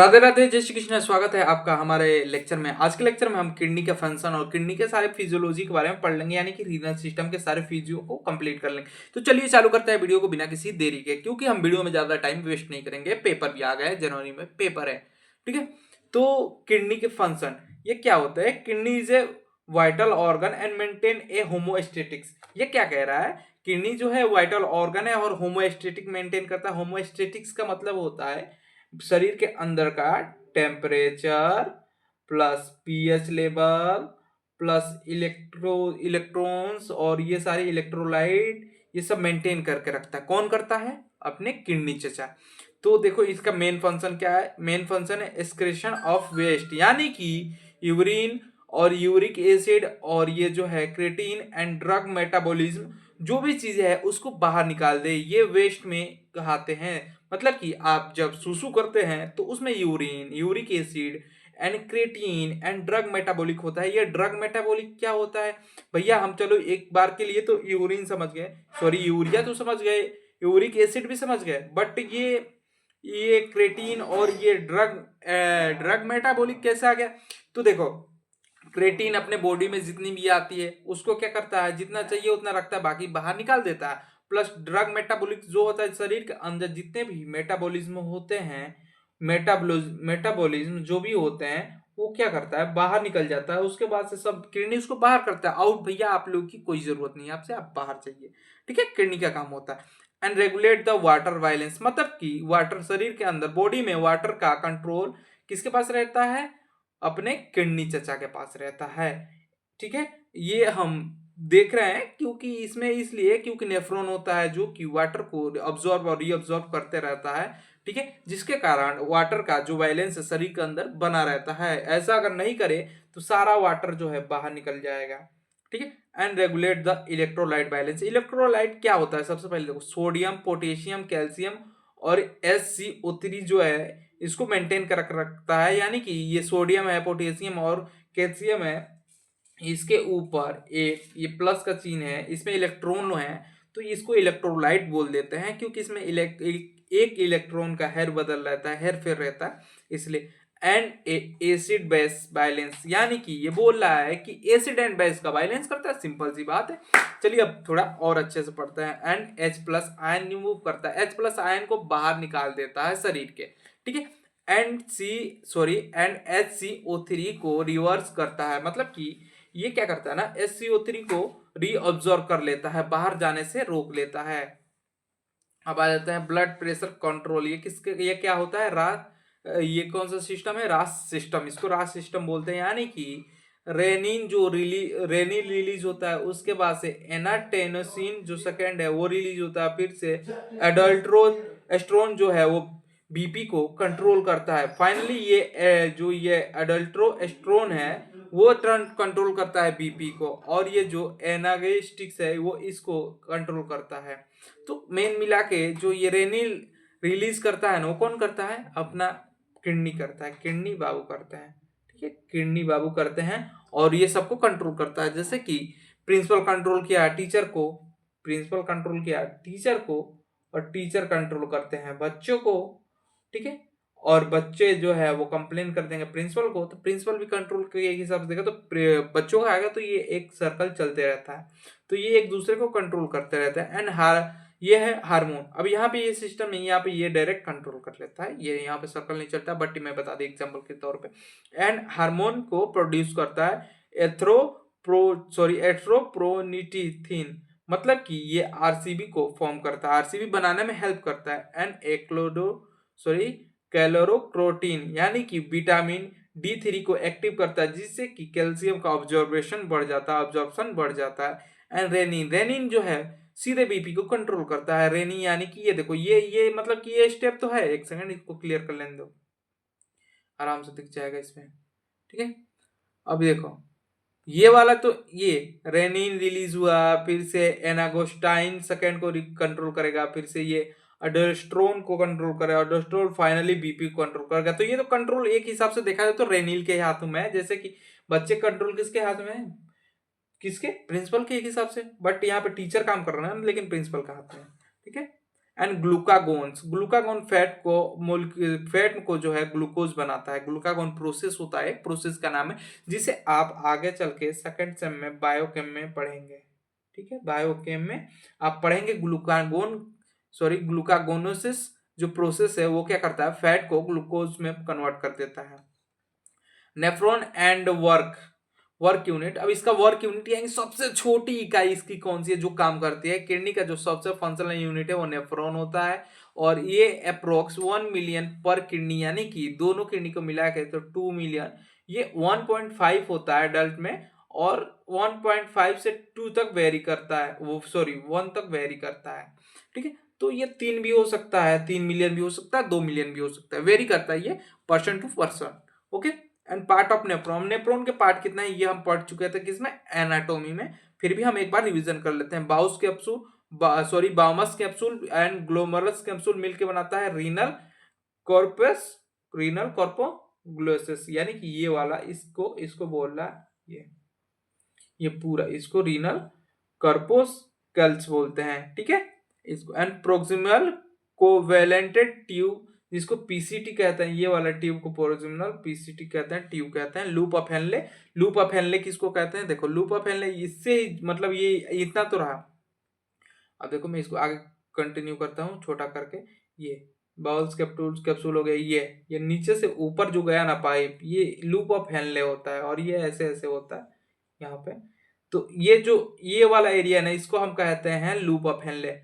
राधे राधे, जय श्री कृष्ण। स्वागत है आपका हमारे लेक्चर में। आज के लेक्चर में हम किडनी के फंक्शन और किडनी के सारे फिजियोलॉजी के बारे में पढ़ लेंगे, यानी कि रीनल सिस्टम के सारे फिजियो को कंप्लीट कर लेंगे। तो चलिए चालू करते हैं वीडियो को बिना किसी देरी के, क्योंकि हम वीडियो में ज्यादा टाइम वेस्ट नहीं करेंगे। पेपर भी आ गया है, जनवरी में पेपर है, ठीक है। तो किडनी के फंक्शन ये क्या होता है? Kidney is a vital organ and maintain a homeostatics. ये क्या कह रहा है? किडनी जो है वाइटल ऑर्गन है और होमोस्टेटिक मेंटेन करता है। होमोस्टेटिक्स का मतलब होता है शरीर के अंदर का temperature plus pH level plus electrons और ये सारे इलेक्ट्रोलाइट, ये सब मेंटेन करके रखता है। कौन करता है? अपने किडनी चचा। तो देखो इसका मेन फंक्शन क्या है? मेन फंक्शन है एक्सक्रीशन ऑफ वेस्ट, यानी कि यूरिन और यूरिक एसिड और ये जो है क्रेटीन एंड ड्रग मेटाबॉलिज्म, जो भी चीजें है उसको बाहर निकाल दे, ये वेस्ट में कहते हैं। मतलब कि आप जब सुसु करते हैं तो उसमें urine, uric acid and creatine and drug metabolic होता है। ये ड्रग मेटाबॉलिक क्या होता है भैया? हम चलो एक बार के लिए तो यूरिन समझ गए, सॉरी यूरिया तो समझ गए, यूरिक एसिड भी समझ गए, बट ये क्रेटीन और ये ड्रग मेटाबॉलिक कैसे आ गया? तो देखो क्रेटीन अपने बॉडी में जितनी भी आती है उसको क्या करता है, जितना चाहिए उतना रखता है, बाकी बाहर निकाल देता है। प्लस ड्रग मेटाबॉलिक जो होता है, शरीर के अंदर जितने भी मेटाबॉलिज्म होते हैं, मेटाबॉलिज्म जो भी होते हैं वो क्या करता है, बाहर निकल जाता है। उसके बाद से सब किडनी उसको बाहर करता है। आउट भैया, आप लोग की कोई जरूरत नहीं है, आपसे आप बाहर चाहिए, ठीक है। किडनी का काम होता है and regulate the water balance, मतलब कि वाटर, शरीर के अंदर बॉडी में वाटर का कंट्रोल किसके पास रहता है? अपने किडनी चचा के पास रहता है, ठीक है। ये हम देख रहे हैं क्योंकि इसमें इसलिए क्योंकि नेफ्रॉन होता है जो कि वाटर को अब्सॉर्ब और रीअब्सॉर्ब करते रहता है, ठीक है, जिसके कारण वाटर का जो बैलेंस है शरीर के अंदर बना रहता है। ऐसा अगर नहीं करे तो सारा वाटर जो है बाहर निकल जाएगा, ठीक है। And regulate the electrolyte balance. Electrolyte क्या होता है? सबसे पहले देखो, सोडियम, पोटेशियम, कैल्शियम और SCO3 जो है इसको मेंटेन कर रखता है। यानी कि ये सोडियम है, पोटेशियम और कैल्शियम है, इसके ऊपर एक ये प्लस का चिन्ह है, इसमें इलेक्ट्रॉन है, तो इसको इलेक्ट्रोलाइट बोल देते हैं, क्योंकि इसमें एक इलेक्ट्रॉन का हेर बदल रहता है, हेर फेर रहता है, इसलिए। एंड एसिड बेस बैलेंस, यानी कि ये बोल रहा है कि एसिड एंड बेस का बैलेंस करता है। सिंपल सी बात है। चलिए अब थोड़ा और अच्छे से पढ़ते हैं। एंड H+ आयन रिमूव करता है, H+ आयन को बाहर निकाल देता है शरीर के, ठीक है। एंड HCO3 को रिवर्स करता है, मतलब कि ये क्या करता है ना, SCO3 को रीअब्सॉर्ब कर लेता है, बाहर जाने से रोक लेता है। अब आ जाता है ब्लड प्रेशर कंट्रोल। ये क्या होता है? ये कौन सा सिस्टम है? रास सिस्टम, इसको रास सिस्टम बोलते हैं। यानी कि रेनिन रिलीज होता है, उसके बाद से एनाटेनोसिन जो सेकंड है वो रिलीज होता है, फिर से एडल्ट्रोस्टेरोन जो है वो बीपी को कंट्रोल करता है। फाइनली ये एडल्ट्रोस्टेरोन है वो कंट्रोल करता है बीपी को, और ये जो एनागेस्टिक्स है वो इसको कंट्रोल करता है। तो मेन मिला के जो ये रेनिल रिलीज करता है ना, वो कौन करता है? अपना किडनी करता है, किडनी बाबू करते हैं, ठीक है, किडनी बाबू करते हैं। और ये सबको कंट्रोल करता है, जैसे कि प्रिंसिपल कंट्रोल किया टीचर को, प्रिंसिपल कंट्रोल किया टीचर को, और टीचर कंट्रोल करते हैं बच्चों को, ठीक है। और बच्चे जो है वो कंप्लेन कर देंगे प्रिंसिपल को, तो प्रिंसिपल भी कंट्रोल के हिसाब से देगा, तो बच्चों का आएगा, तो ये एक सर्कल चलते रहता है। तो ये एक दूसरे को कंट्रोल करते रहते हैं। एंड ये है हार्मोन। अब यहाँ पे ये सिस्टम नहीं, यहाँ पे ये डायरेक्ट कंट्रोल कर लेता है, ये यहाँ पे सर्कल नहीं चलता, बट मैं बता दें एग्जांपल के तौर पे। एंड हार्मोन को प्रोड्यूस करता है एथ्रोप्रोनिटिथिन, मतलब कि ये आरसीबी को फॉर्म करता है, आरसीबी बनाने में हेल्प करता है। एंड कैलोरोक्रोटीन, यानी कि विटामिन D3 को एक्टिव करता है, जिससे कि कैल्शियम का ऑब्जॉर्प्शन बढ़ जाता है। एंड रेनिन जो है सीधे बीपी को कंट्रोल करता है। रेनिन यानी कि ये देखो, ये मतलब कि ये स्टेप तो है, एक सेकंड इसको क्लियर कर लेने दो, आराम से दिख जाएगा इसमें, ठीक है। अब देखो ये वाला, तो ये रेनिन रिलीज हुआ, फिर से एनागोस्टाइन सेकेंड को कंट्रोल करेगा, फिर से ये अल्डोस्टेरोन को कंट्रोल करेगा, अल्डोस्टेरोन फाइनली बीपी को कंट्रोल करेगा। तो ये तो कंट्रोल एक हिसाब से देखा जाए तो रेनिल के हाथ में है, जैसे कि बच्चे कंट्रोल किसके हाथ में है? किसके? प्रिंसिपल के एक हिसाब से, बट यहाँ पे टीचर काम कर रहा है ना, लेकिन प्रिंसिपल का हाथ में है, ठीक है। एंड ग्लूकागोन्स, ग्लूकागोन फैट को जो है ग्लूकोज बनाता है। ग्लूकागोन प्रोसेस होता है, एक प्रोसेस का नाम है, जिसे आप आगे चल के सेकंड सेम में बायोकेम में पढ़ेंगे। ठीक है, बायोकेम में आप पढ़ेंगे ग्लूकागोनोसिस जो प्रोसेस है वो क्या करता है, फैट को ग्लूकोज में कन्वर्ट कर देता है। नेफ्रॉन एंड वर्क यूनिट, अब इसका वर्क यूनिट यानी सबसे छोटी इकाई इसकी कौन सी है जो काम करती है, किडनी का जो सबसे फंक्शनल यूनिट है वो नेफ्रॉन होता है, और ये अप्रोक्स 1 मिलियन पर किडनी, यानी कि दोनों किडनी को मिला के तो 2 मिलियन, ये 1.5 होता है एडल्ट में, और 1.5 से 2 तक वेरी करता है, वो सॉरी 1 तक वेरी करता है। ठीक है, तो ये 3 भी हो सकता है, 3 मिलियन भी हो सकता है, 2 मिलियन भी हो सकता है, वेरी करता है ये person to person. Okay, and part of nephron, nephron के पार्ट कितना है ये हम पढ़ चुके थे किसमें, एनाटोमी में, फिर भी हम एक बार रिवीजन कर लेते हैं। बाउमस कैप्सूल एंड ग्लोमरस कैप्सूल मिलके बनाता है रीनल कॉर्पोग्लोसिस, यानी कि ये वाला इसको बोल रहा है ये पूरा इसको रीनल कॉर्पोस्कल्स बोलते हैं। ठीक है, इसको एंड प्रोक्सिमल कोवेलेंटेड ट्यूब जिसको पीसीटी कहते हैं, ये वाला ट्यूब को प्रोक्सिमल पीसीटी कहते हैं, ट्यूब कहते हैं। लूप ऑफ हेनले किसको कहते हैं, देखो लूप ऑफ हेनले, इससे मतलब ये इतना तो रहा। अब देखो मैं इसको आगे कंटिन्यू करता हूँ छोटा करके, ये बाउल्स कैप्सूल हो गया, ये नीचे से ऊपर जो गया ना पाइप, ये लूप ऑफ हेनले होता है, और ये ऐसे ऐसे होता है यहाँ पे। तो ये वाला एरिया ना, इसको हम कहते हैं loop of Henle.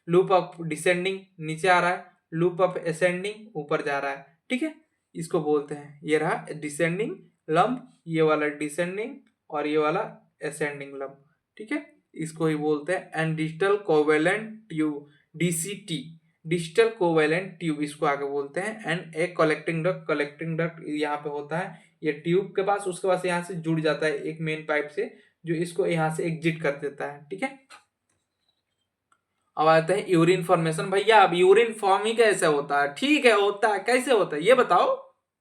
Loop of descending नीचे आ रहा है, लूप ऑफ असेंडिंग ऊपर जा रहा है। ठीक है, इसको बोलते हैं, ये रहा डिसेंडिंग लंब, ये वाला डिसेंडिंग और ये वाला असेंडिंग लंब। ठीक है, इसको ही बोलते हैं and digital covalent tube, DCT, digital covalent tube इसको आगे बोलते हैं। एंड एक कलेक्टिंग डक्ट यहाँ पे होता है, ये ट्यूब के पास, उसके पास यहाँ से जुड़ जाता है एक मेन पाइप से, जो इसको यहाँ से एग्जिट कर देता है। ठीक है, अब आते हैं यूरिन फॉर्मेशन। भैया अब यूरिन फॉर्म ही कैसे होता है, ठीक है होता है, कैसे होता है ये बताओ,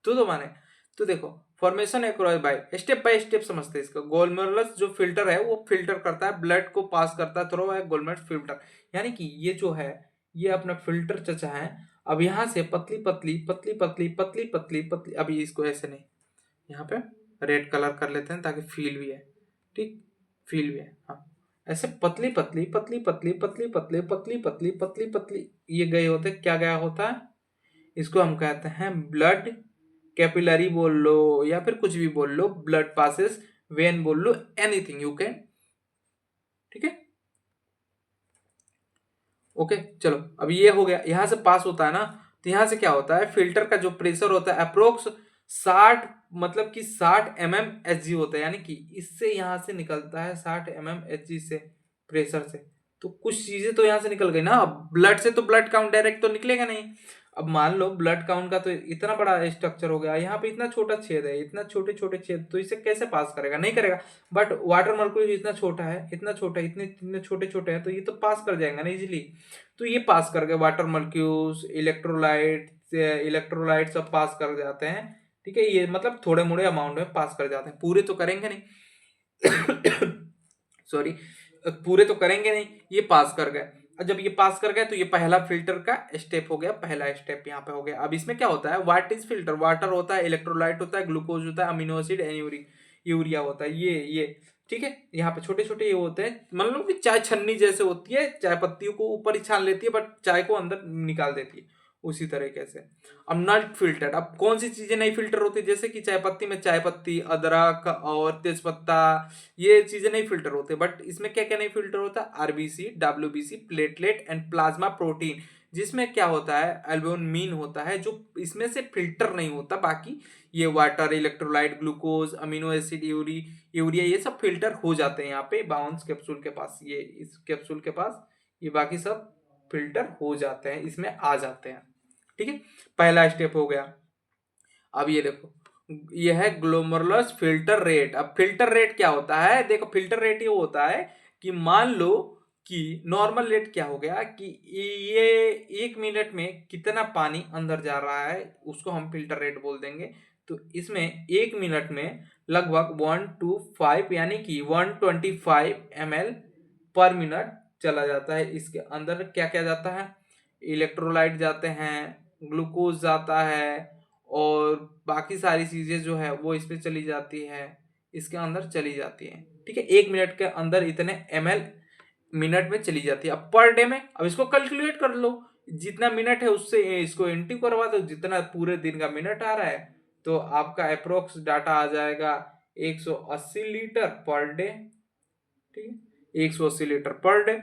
तो माने तो देखो फॉर्मेशन एक्रोस बाय स्टेप समझते हैं इसका। गोलमेरुलस जो फिल्टर है वो फिल्टर करता है, ब्लड को पास करता है थ्रू गोलमेरुलस फिल्टर, यानी कि ये जो है ये अपना फिल्टर चचा है। अब यहाँ से पतली पतली पतली पतली पतली पतली पतली, अभी इसको ऐसे नहीं, यहाँ पे रेड कलर कर लेते हैं ताकि फील भी है, ठीक, फील भी है, हाँ, ऐसे पतली पतली पतली पतली पतली पतली पतली पतली पतली पतली ये गए होते, क्या गया होता है, इसको हम कहते हैं ब्लड कैपिलरी बोल लो या फिर कुछ भी बोल लो, ब्लड पासेस, वेन बोल लो, एनीथिंग यू कैन। ठीक है, ओके चलो, अब ये हो गया, यहां से पास होता है ना, तो यहां से क्या होता है, फिल्टर का जो प्रेशर होता है अप्रोक्स 60, मतलब कि 60 mmHg होता है, यानी कि इससे यहां से निकलता है 60 mmHg से प्रेशर से। तो कुछ चीजें तो यहां से निकल गई ना, अब ब्लड से तो ब्लड काउंट डायरेक्ट तो निकलेगा नहीं। अब मान लो ब्लड काउंट का तो इतना बड़ा स्ट्रक्चर हो गया, यहाँ पे इतना छोटा छेद है, इतना छोटे छोटे छेद, तो इसे कैसे पास करेगा, नहीं करेगा। बट वाटर मॉलिक्यूल इतना छोटा है, इतना छोटा, इतने इतने छोटे छोटे हैं, तो ये तो पास कर जाएगा ना इजीली। तो ये पास कर गए, वाटर मॉलिक्यूल्स, इलेक्ट्रोलाइट सब पास कर जाते हैं। ठीक है, ये मतलब थोड़े मोड़े अमाउंट में पास कर जाते हैं, पूरे तो करेंगे नहीं सॉरी, पूरे तो करेंगे नहीं, ये पास कर गए। जब ये पास कर गए तो ये पहला फिल्टर का स्टेप हो गया, पहला स्टेप यहाँ पे हो गया। अब इसमें क्या होता है, व्हाट इज फिल्टर, वाटर होता है, इलेक्ट्रोलाइट होता है, ग्लूकोज होता है, अमीनो एसिड एंड यूरिया होता है, ये ठीक है। यहाँ पे छोटे छोटे ये होते हैं, मतलब कि चाय छन्नी जैसे होती है, चाय पत्तियों को ऊपर ही छान लेती है बट चाय को अंदर निकाल देती है, उसी तरीके से। अब नॉट फिल्टर्ड, अब कौन सी चीजें नहीं फिल्टर होती, जैसे कि चाय पत्ती में चाय पत्ती, अदरक और तेजपत्ता, ये चीजें नहीं फिल्टर होते, बट इसमें क्या क्या नहीं फिल्टर होता, RBC, WBC, platelet and plasma protein, जिसमें क्या होता है, एल्ब्यूमिन होता है, जो इसमें से फिल्टर नहीं होता। बाकी ये water, electrolyte, glucose, amino acid, urea, ये सब फिल्टर हो जाते हैं यहाँ पे बाउंस कैप्सूल के पास, ये इस कैप्सूल के पास ये बाकी सब फिल्टर हो जाते हैं, इसमें आ जाते हैं। ठीक है, पहला स्टेप हो गया। अब ये देखो, ये है ग्लोमेरुलस फिल्टर रेट। अब फिल्टर रेट क्या होता है, देखो फिल्टर रेट ये होता है कि मान लो कि नॉर्मल रेट क्या हो गया कि ये 1 मिनट में कितना पानी अंदर जा रहा है, उसको हम फिल्टर रेट बोल देंगे। तो इसमें 1 मिनट में लगभग 125 यानी कि 125 ml पर मिनट चला जाता है, इसके अंदर क्या क्या जाता है, इलेक्ट्रोलाइट जाते हैं, ग्लूकोज जाता है, और बाकी सारी चीजें जो है वो इसमें चली जाती है, इसके अंदर चली जाती है। ठीक है, 1 मिनट के अंदर इतने ml मिनट में चली जाती है। अब पर डे में, अब इसको कैलकुलेट कर लो, जितना मिनट है उससे इसको इंटू करवा दो, जितना पूरे दिन का मिनट आ रहा है, तो आपका अप्रोक्स डाटा आ जाएगा 180 लीटर पर डे। ठीक है, 180 लीटर पर डे।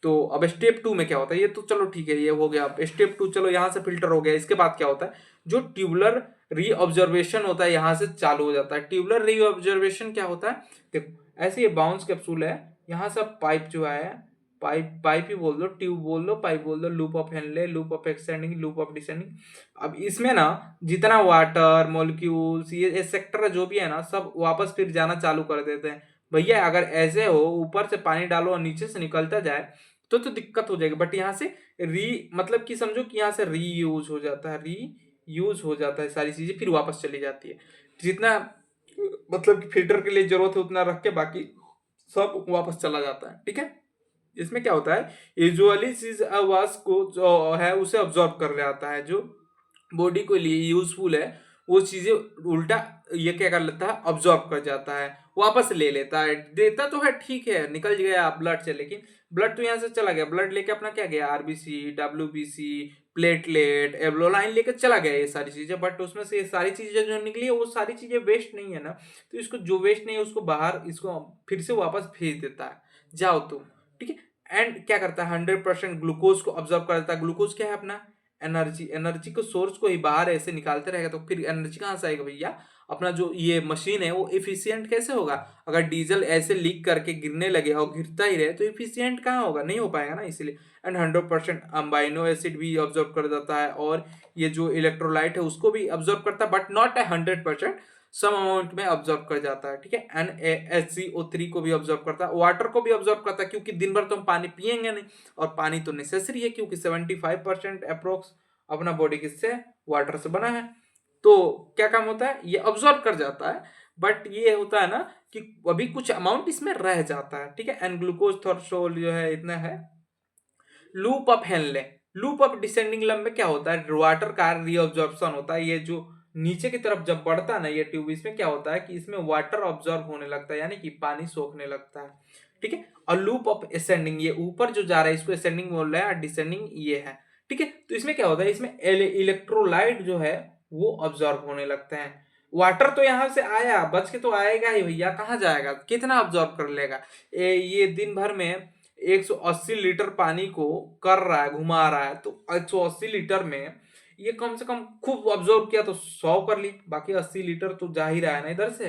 तो अब स्टेप 2 में क्या होता है, ये तो चलो ठीक है, ये हो गया। अब स्टेप 2 चलो यहां से फिल्टर हो गया। इसके बाद क्या होता है, जो ट्यूबुलर रीऑब्जर्वेशन होता है यहां से चालू हो जाता है। ट्यूबुलर रीऑब्जर्वेशन क्या होता है, देखो ऐसे ये बाउंस कैप्सूल है, यहाँ से पाइप जो है, पाइप पाइप ही बोल दो, ट्यूब बोल दो, पाइप बोल दो, loop of Henle, loop of extending, loop of descending. अब इसमें ना जितना वाटर मॉलिक्यूल्स ये सेक्टर जो भी है ना, सब वापस फिर जाना चालू कर देते हैं। भैया अगर ऐसे हो, ऊपर से पानी डालो और नीचे से निकलता जाए तो दिक्कत हो जाएगी। बट यहाँ से मतलब कि समझो कि यहाँ से रीयूज हो जाता है, रीयूज हो जाता है, सारी चीजें फिर वापस चली जाती है। जितना मतलब कि फिल्टर के लिए जरूरत है उतना रख के बाकी सब वापस चला जाता है। ठीक है, इसमें क्या होता है, यूजुअली चीज आवाज को जो है उसे ऑब्जॉर्व कर जाता है, जो बॉडी के लिए यूजफुल है वो चीजें उल्टा ये क्या कर लेता है, ऑब्जॉर्व कर जाता है, वापस ले लेता है। देता तो है, ठीक है, निकल गया ब्लड से, लेकिन ब्लड तो यहाँ से चला गया, ब्लड लेके अपना क्या गया, आरबीसी, डब्ल्यूबीसी, प्लेटलेट, एब्लोलाइन लेके चला गया ये सारी चीजें। बट उसमें से ये सारी चीजें जो निकली है वो सारी चीजें वेस्ट नहीं है ना, तो इसको जो वेस्ट नहीं है उसको बाहर, इसको फिर से वापस भेज देता है, जाओ तुम। ठीक है, एंड क्या करता है, 100% ग्लूकोज को ऑब्जर्व कर देता है। ग्लूकोज क्या है, अपना एनर्जी, एनर्जी को सोर्स को ही बाहर ऐसे निकालते रहेगा तो फिर एनर्जी कहाँ से आएगा भैया। अपना जो ये मशीन है वो इफिशियंट कैसे होगा, अगर डीजल ऐसे लीक करके गिरने लगे और गिरता ही रहे तो इफिशियंट कहाँ होगा, नहीं हो पाएगा ना, इसलिए। एंड 100% अम्बाइनो एसिड भी ऑब्जर्व कर देता है, और ये जो इलेक्ट्रोलाइट है उसको भी ऑब्जर्व करता है, बट नॉट 100%, सम अमाउंट में ऑब्जर्व कर जाता है। ठीक है, NaHCO3 को भी ऑब्जर्व करता है, वाटर को भी ऑब्जर्व करता है, क्योंकि दिन भर तो हम पानी पियेंगे नहीं, और पानी तो नेसेसरी है, क्योंकि 75% अप्रोक्स अपना बॉडी किससे, वाटर से बना है। तो क्या काम होता है, ये ऑब्जर्व कर जाता है, बट ये होता है ना कि अभी कुछ अमाउंट इसमें रह जाता है। ठीक है, एंड ग्लूकोज थ्रेशोल्ड जो है इतना है। Loop of Henle, loop of descending लंब में क्या होता है, वाटर का रीअब्जॉर्प्शन होता है। ये जो नीचे की तरफ जब बढ़ता है ना ये ट्यूब, इसमें क्या होता है कि इसमें वाटर ऑब्जॉर्व होने लगता है, यानी कि पानी सोखने लगता है। ठीक है, और लूप ऑफ असेंडिंग, ये ऊपर जो जा रहा है इसको असेंडिंग बोल रहे हैं, और डिसेंडिंग ये है। ठीक है, तो इसमें क्या होता है, इसमें इलेक्ट्रोलाइट जो है वो ऑब्जॉर्व होने लगते हैं। वाटर तो यहां से आया, बच के तो आएगा ही भैया, कहाँ जाएगा, कितना ऑब्जॉर्व कर लेगा। ये दिन भर में 180 लीटर पानी को कर रहा है, घुमा रहा है, तो 180 लीटर में ये कम से कम खूब ऑब्जर्व किया तो 100 कर ली, बाकी 80 लीटर तो जा ही रहा है ना इधर से,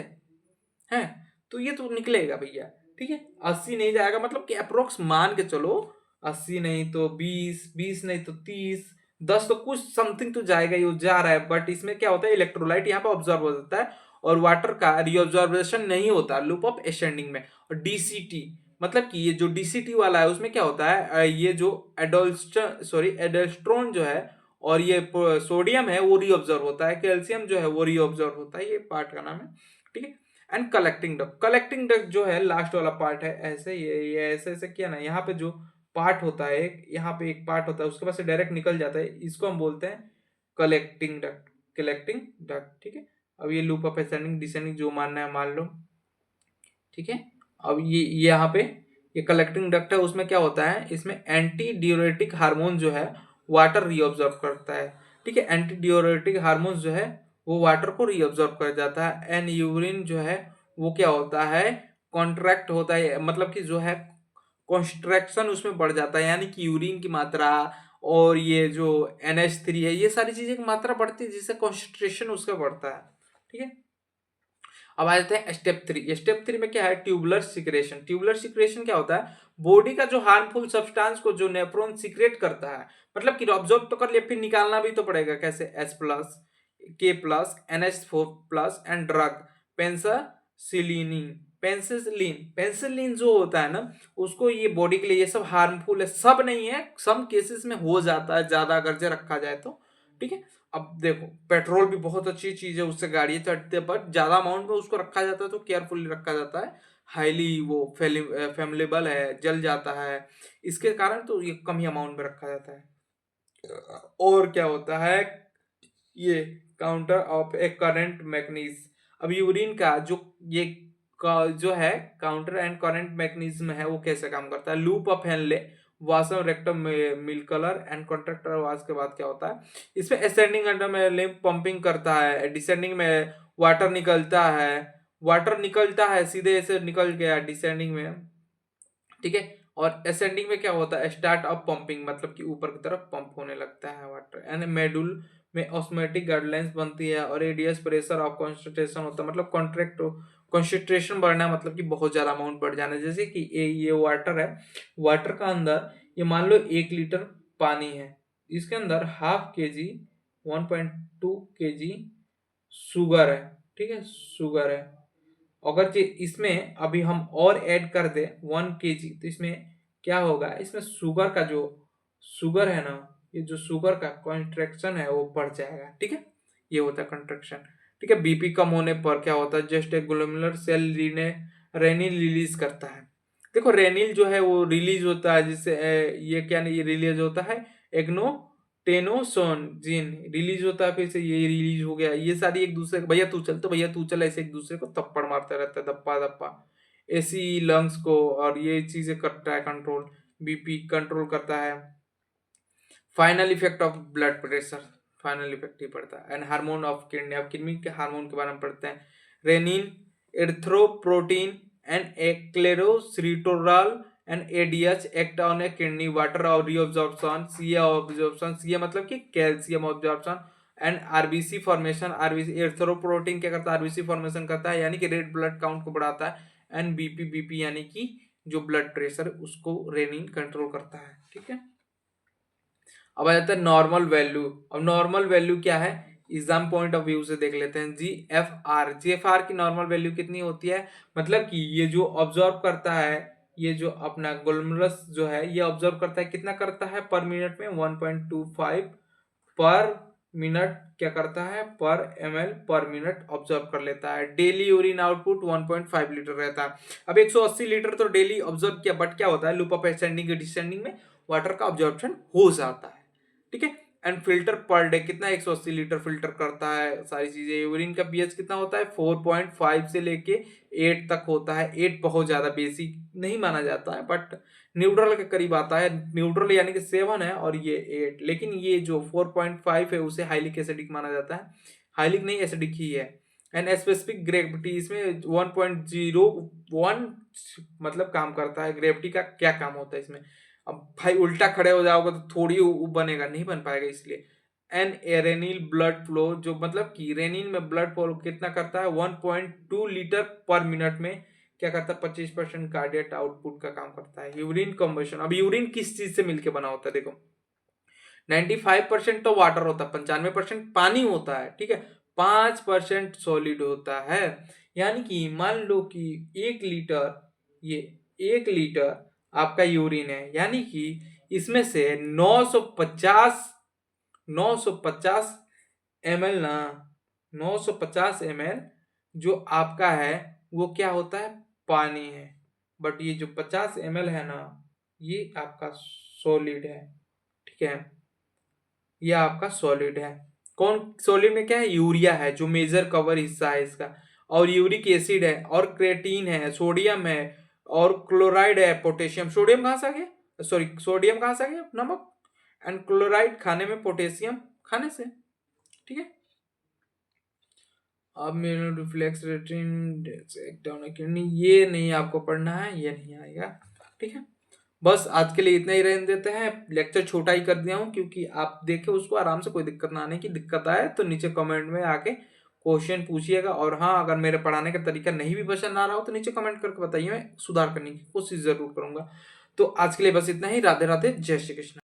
है, तो ये तो निकलेगा भैया। ठीक है, 80 नहीं जाएगा, मतलब कि अप्रोक्स मान के चलो, 80 नहीं तो 20, 20 नहीं तो 30, 10 तो कुछ समथिंग तो जाएगा, ये जा रहा है। बट इसमें क्या होता है, इलेक्ट्रोलाइट यहाँ पे ऑब्जर्व हो जाता है, और वाटर का रीऑब्जर्वेशन नहीं होता लूप ऑफ एसेंडिंग में। और डीसीटी, मतलब कि ये जो डीसीटी वाला है उसमें क्या होता है, ये जो एडोस्ट्रोन जो है, और ये सोडियम है वो रीऑब्जर्व होता है, कैल्शियम जो है वो रीऑब्जर्व होता है, ये पार्ट का नाम है। ठीक है, and collecting duct, collecting duct जो है लास्ट वाला पार्ट है, ऐसे ये ऐसे ऐसे किया ना, यहाँ पे जो पार्ट होता है एक, यहाँ पे एक पार्ट होता है उसके पास से डायरेक्ट निकल जाता है, इसको हम बोलते हैं कलेक्टिंग डक्ट, कलेक्टिंग डक्ट। ठीक है, अब ये लूप ऑफ असेंडिंग डिसेंडिंग जो मानना है मान लो। ठीक है, अब ये यहाँ पे ये कलेक्टिंग डक्ट है, उसमें क्या होता है, इसमें एंटी डियूरेटिक हार्मोन जो है वाटर रीऑब्जर्व करता है। ठीक है, एंटी डियूरेटिक हार्मोन जो है वो वाटर को रीऑब्जर्व कर जाता है। एंड यूरिन जो है वो क्या होता है, कॉन्ट्रैक्ट होता है, मतलब कि जो है कॉन्स्ट्रक्शन उसमें बढ़ जाता है, यानी कि यूरिन की मात्रा, और ये जो NH3 है, ये सारी चीजें की मात्रा बढ़ती है, जिससे कॉन्सेंट्रेशन उसका बढ़ता है। ठीक है, अब आ जाते हैं स्टेप 3। स्टेप 3 में क्या है, ट्यूबुलर सिक्रेशन। ट्यूबुलर सिक्रेशन क्या होता है, बॉडी का जो हार्मफुल सब्सटेंस को जो नेफ्रॉन सिक्रेट करता है, मतलब कि ऑब्जर्व तो कर लिया, फिर निकालना भी तो पड़ेगा, कैसे, H+, K+, NH4+ and drug penicillin. Penicillin, penicillin जो होता है ना, उसको ये बॉडी के लिए ये सब हार्मफुल है, सब नहीं है, सम केसेस में हो जाता है, ज्यादा अगर जे रखा जाए तो। ठीक है, अब देखो पेट्रोल भी बहुत अच्छी चीज है, उससे गाड़ियां चढ़ती है, बट ज्यादा अमाउंट में उसको रखा जाता है तो केयरफुली रखा जाता है, हाईली वो फेमलेबल है, जल जाता है, इसके कारण तो ये कम ही अमाउंट में रखा जाता है। और क्या होता है, ये counter of A current mechanism. अब यूरिन का जो ये जो है काउंटर एंड करंट मैकेनिज्म है, वो कैसे काम करता है। Loop of Henle, vasa recta मिलकलर एंड कॉन्ट्रैक्टर वास के बाद क्या होता है, इसमें असेंडिंग अंडर में लिम्फ पंपिंग करता है, डिसेंडिंग में वाटर निकलता है, वाटर निकलता है सीधे ऐसे निकल गया डिसेंडिंग में, ठीक है। और असेंडिंग में क्या होता है, स्टार्ट ऑफ पंपिंग, मतलब कि ऊपर की तरफ पंप होने लगता है वाटर। एंड मेडुल में ऑस्मोटिक गाइडलाइंस बनती है और रेडियस प्रेशर ऑफ कॉन्सेंट्रेशन होता है, मतलब कॉन्ट्रैक्ट कॉन्सेंट्रेशन बढ़ना, मतलब कि बहुत ज्यादा अमाउंट बढ़ जाना। जैसे कि ये वाटर है, वाटर का अंदर ये मान लो 1 लीटर पानी है, इसके अंदर हाफ के जी 1.2 kg शुगर है, ठीक है, शुगर है। अगर जे इसमें अभी हम और ऐड कर दे 1 kg, तो इसमें क्या होगा, इसमें शुगर का जो शुगर है ना, ये जो शुगर का कॉन्ट्रैक्शन है वो बढ़ जाएगा, ठीक है। ये होता है कंट्रैक्शन, ठीक है। बीपी कम होने पर क्या होता है, जस्ट एक ग्लोमेरुलर सेल रेनिल रिलीज करता है। देखो रेनिल जो है वो रिलीज होता है, जिससे ये क्या नहीं, ये रिलीज होता है एग्नो टेनोसोन जीन रिलीज होता है, फिर से ये रिलीज हो गया। ये सारी एक दूसरे को भैया तू चल, तो भैया तू चल, ऐसे एक दूसरे को थप्पड़ मारता रहता है, दप्पा दप्पा, ऐसी लंग्स को, और ये चीजें करता है कंट्रोल, बीपी कंट्रोल करता है। Final effect of blood pressure, final effect ही पड़ता है। एंड हार्मोन ऑफ किडनी, अब किडनी के हार्मोन के बारे में पढ़ते हैं। रेनिन, एरिथ्रोप्रोटीन एंड एक्लेरोसिटोरॉल and ADH act on a kidney water और रीअब्जॉर्प्शन, सीए मतलब कि calcium absorption and RBC formation. RBC erythroprotein क्या करता है, आरबीसी फॉर्मेशन करता है, यानी कि रेड ब्लड काउंट को बढ़ाता है। एंड बीपी यानी कि जो ब्लड प्रेशर उसको रेनिन कंट्रोल करता है, ठीक है। अब आ जाता है नॉर्मल वैल्यू। अब नॉर्मल वैल्यू क्या है, एग्जाम पॉइंट ऑफ व्यू से देख लेते हैं। जीएफआर की नॉर्मल वैल्यू कितनी होती है, मतलब कि ये जो ऑब्जर्व करता है, ये जो अपना ग्लोमेरुलस जो है ये ऑब्जर्व करता है, कितना करता है पर मिनट में, 1.25 पर मिनट क्या करता है, पर ml पर मिनट ऑब्जर्व कर लेता है। डेली यूरिन आउटपुट 1.5 लीटर रहता है। अब 180 लीटर तो डेली ऑब्जर्व किया, बट क्या होता है लूप ऑफ असेंडिंग डिसेंडिंग में वाटर का ऑब्जॉर्प्शन हो जाता है, ठीक है। एंड फिल्टर पर डे कितना, 180 लीटर फिल्टर करता है सारी चीजें। यूरिन का पीएच कितना होता है, 4.5 से लेके 8 तक होता है। 8 बहुत ज्यादा बेसिक नहीं माना जाता है, बट न्यूट्रल के करीब आता है। न्यूट्रल यानी कि 7 है और ये 8, लेकिन ये जो 4.5 है उसे हाइलिक एसिडिक माना जाता है, हाइलिक नहीं एसिडिक ही है। एंड स्पेसिफिक ग्रेविटी इसमें 1.01 मतलब काम करता है। ग्रेविटी का क्या काम होता है इसमें, अब भाई उल्टा खड़े हो जाओगे तो थोड़ी बनेगा, नहीं बन पाएगा, इसलिए। एन रेनिल ब्लड फ्लो, जो मतलब कि रेनिन में ब्लड फ्लो कितना करता है, 1.2 लीटर पर मिनट में क्या करता है, 25% कार्डियक आउटपुट का काम करता है। यूरिन कम्बशन, अब यूरिन किस चीज से मिलके बना होता है, देखो 95% तो वाटर होता है, 95% पानी होता है, ठीक है, 5% सॉलिड होता है। यानी कि मान लो कि 1 लीटर, ये 1 लीटर आपका यूरिन है, यानी कि इसमें से 950 ml ना, 950 ml जो आपका है वो क्या होता है, पानी है। बट ये जो 50 ml है ना, ये आपका सॉलिड है, ठीक है, ये आपका सॉलिड है। कौन सॉलिड में क्या है, यूरिया है जो मेजर कवर हिस्सा है इसका, और यूरिक एसिड है, और क्रेटीन है, सोडियम है, और क्लोराइड है, पोटेशियम। सोडियम कहाँ से आ गया, सॉरी सोडियम कहाँ से आ गया, नमक। एंड क्लोराइड खाने में, पोटेशियम खाने से, ठीक है। अब मेरे रिफ्लेक्स किडनी, ये नहीं आपको पढ़ना है, ये नहीं आएगा, ठीक है। बस आज के लिए इतना ही रहने देते हैं। लेक्चर छोटा ही कर दिया हूँ क्योंकि आप देखे उसको आराम से, कोई दिक्कत ना आने की। दिक्कत आए तो नीचे कमेंट में आके क्वेश्चन पूछिएगा। और हाँ, अगर मेरे पढ़ाने का तरीका नहीं भी पसंद आ रहा हो तो नीचे कमेंट करके बताइए, मैं सुधार करने की कोशिश जरूर करूंगा। तो आज के लिए बस इतना ही। राधे राधे, जय श्री कृष्ण।